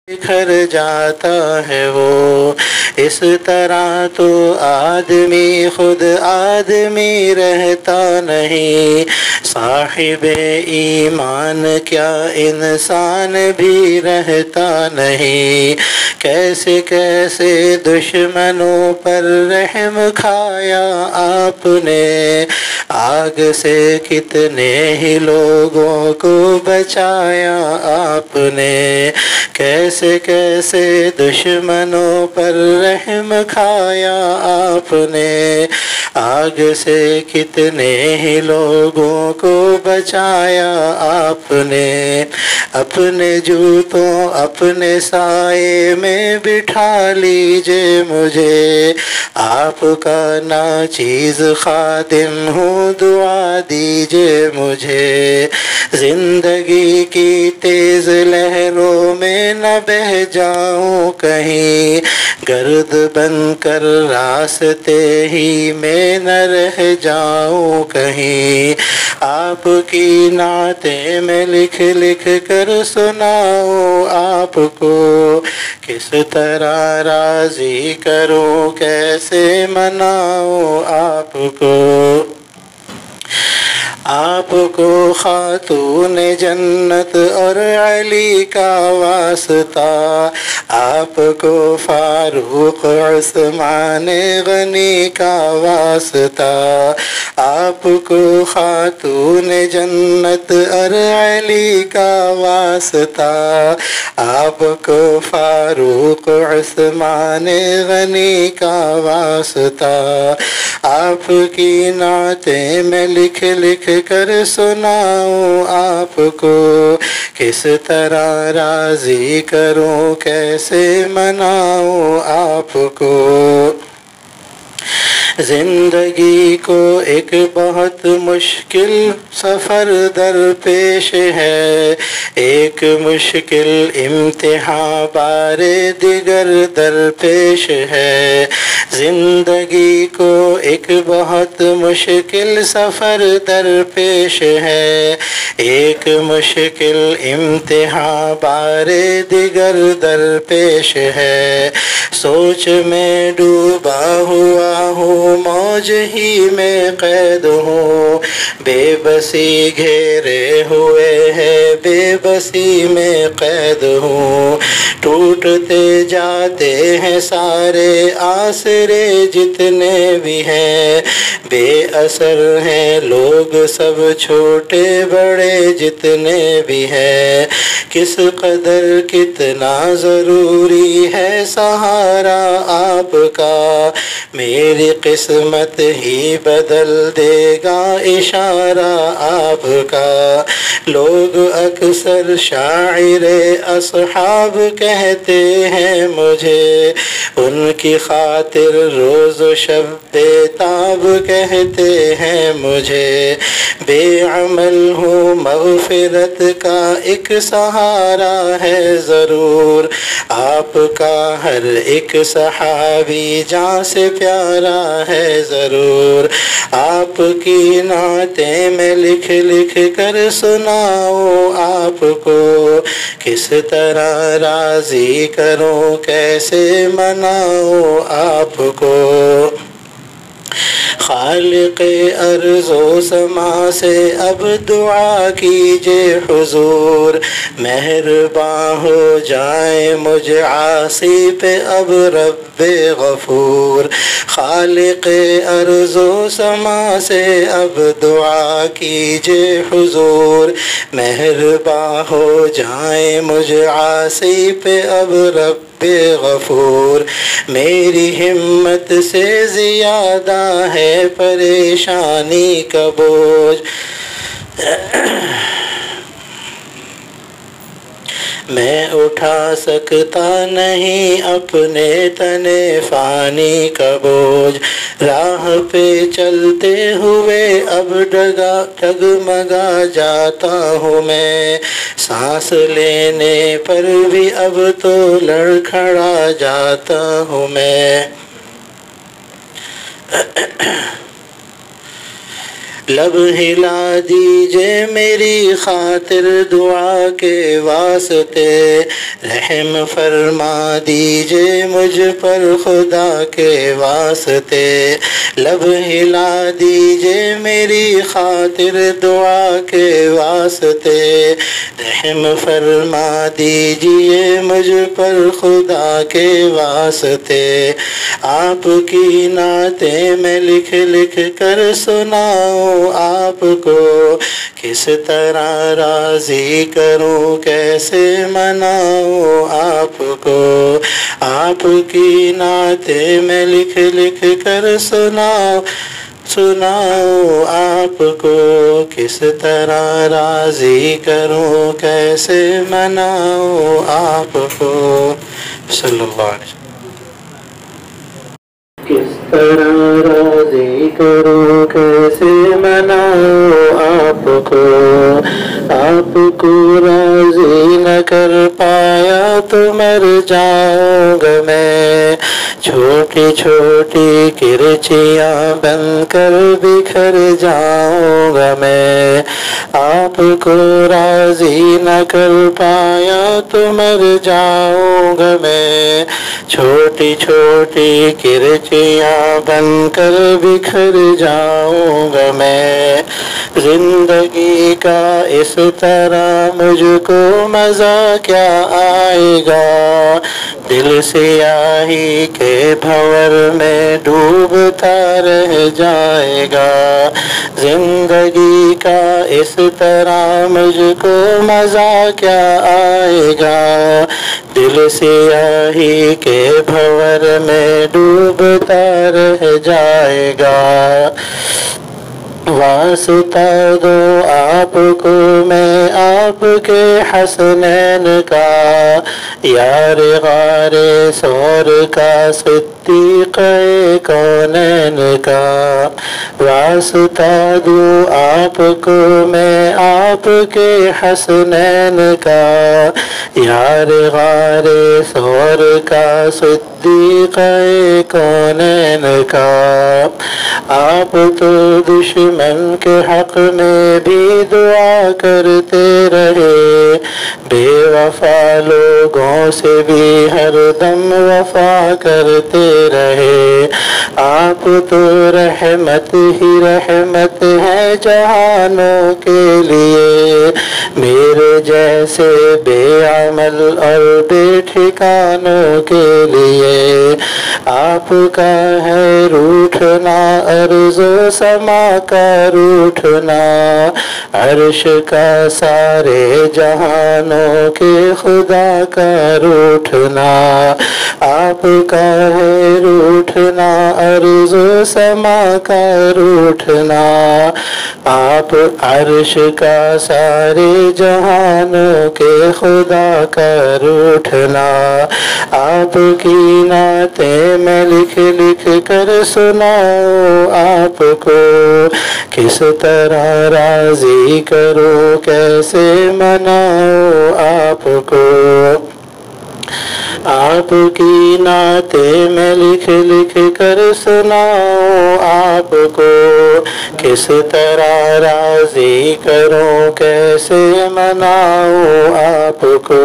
बिखर जाता है वो। इस तरह तो आदमी खुद आदमी रहता नहीं, साहिब ईमान क्या इंसान भी रहता नहीं। कैसे कैसे दुश्मनों पर रहम खाया आपने, आग से कितने ही लोगों को बचाया आपने। कैसे कैसे दुश्मनों पर रहम खाया आपने, आग से कितने ही लोगों को बचाया आपने। अपने जूतों अपने साए में बिठा लीजिए मुझे, आपका नाचीज़ खादिम हूँ दुआ दीजिए मुझे। ज़िंदगी की तेज़ लहरों में न बह जाऊं कहीं, गर्द बनकर रास्ते ही में न रह जाऊं कहीं। आपकी नातें मैं लिख लिख कर सुनाऊं आपको, किस तरह राज़ी करूं कैसे मनाऊं आपको। आपको खातून जन्नत और अली का वास्ता, आपको फारूक उस्मान गनी का वास्ता। आपको खातून जन्नत और अली का वास्ता, आपको फारूक उस्मान गनी का वास्ता। आपकी नातें मैं लिख लिख कर सुनाऊं आपको, किस तरह राज़ी करूं कैसे मनाऊं आपको। ज़िंदगी को एक बहुत मुश्किल सफ़र दरपेश है, एक मुश्किल इम्तिहान बारे दिगर दरपेश है। ज़िंदगी को एक बहुत मुश्किल सफ़र दरपेश है, एक मुश्किल इम्तिहान बारे दिगर दरपेश है। सोच में डूबा हुआ हूँ मौज ही में कैद हूँ, बेबसी घेरे हुए है बेबसी में कैद हूँ। टूटते जाते हैं सारे आसरे जितने भी हैं, बेअसर हैं लोग सब छोटे बड़े जितने भी हैं। किस कदर कितना ज़रूरी है सहारा आपका, मेरी किस्मत ही बदल देगा इशारा आपका। लोग अक्सर शायरे असहाब कहते हैं मुझे, उनकी खातिर रोज़ शब बेताब कहते हैं मुझे। बेअमल हूँ मग़फ़िरत का एक सहारा है ज़रूर, आपका हर एक सहाबी जान से प्यारा है ज़रूर। आपकी नातें मैं लिख लिख कर सुनाऊं आपको, किस तरह राज़ी करूं कैसे मनाऊं आपको। खालिक़े अर्ज़ो समा से अब दुआ कीजिए हुज़ूर, मेहरबान हो जाए मुझ आसी पे अब रब्बे गफ़ूर। खालिक़े अर्ज़ो समा से अब दुआ कीजिए हुज़ूर, मेहरबान हो जाए मुझ आसी पे अब रब्बे गफ़ूर। मेरी हिम्मत से ज़्यादा है परेशानी का बोझ, मैं उठा सकता नहीं अपने तने फ़ानी का बोझ। राह पे चलते हुए अब डगमगा जाता हूँ मैं, सांस लेने पर भी अब तो लड़खड़ा जाता हूँ मैं। لب ہلا دیجئے میری خاطر دعا کے واسطے، رحم فرما دیجئے مجھ پر خدا کے واسطے، لب ہلا دیجئے میری خاطر دعا کے واسطے، رحم فرما دیجئے مجھ پر خدا کے واسطے، آپ کی نعتیں میں لکھ لکھ کر سناؤں آپ کو، کس طرح راضی کروں کیسے مناؤں آپ کو، آپ کی نعتیں میں لکھ لکھ کر سناؤں آپ کو، کس طرح راضی کروں کیسے مناؤں آپ کو، صلی اللہ علیہ وسلم۔ کس طرح راضی کروں کیسے مناؤں آپ کو راضی نہ کر پایا تو مر جاؤں گا میں، چھوٹی چھوٹی کرچیاں بن کر بکھر جاؤں گا میں، آپ کو راضی نہ کر پایا تو مر جاؤں گا میں، چھوٹی چھوٹی کرچیاں بن کر بکھر جاؤں گا میں، زندگی کا اس طرح مجھ کو مزہ کیا آئے گا، دل سیاہی کے بھور میں ڈوبتا رہ جائے گا، زندگی کا اس طرح مجھ کو مزہ کیا آئے گا، دل سیاہی کے بھور میں ڈوبتا رہ جائے گا، واسطہ دو آپ کو میں آپ کے حسنین کا، یار غار سور کا صدیق کونین کا، واسطہ دو آپ کو میں آپ کے حسنین کا، یار غار سور کا صدیق کونین کا، آپ تو دشمن کے حق میں بھی دعا کرتے رہے، بے وفا لوگوں سے بھی ہر دم وفا کرتے رہے، آپ تو رحمت ہی رحمت ہے جہانوں کے لیے، میرے جیسے بے عمل اور بے ٹھکانوں کے لیے، آپ کا ہے روٹھنا ارض و سما کا روٹھنا، عرش کا سارے جہانوں کے خدا کا روٹھنا، آپ کا ہے روٹھنا ارض و سما کا روٹھنا، آپ عرش کا سارے جہانوں کے خدا کا روٹھنا، آپ کی نعتیں میں لکھ لکھ کر سناؤں آپ کو، کس طرح راضی کروں کیسے مناؤں آپ کو، آپ کی نعتیں میں لکھ لکھ کر سناؤں آپ کو، کس طرح راضی کروں کیسے مناؤں آپ کو،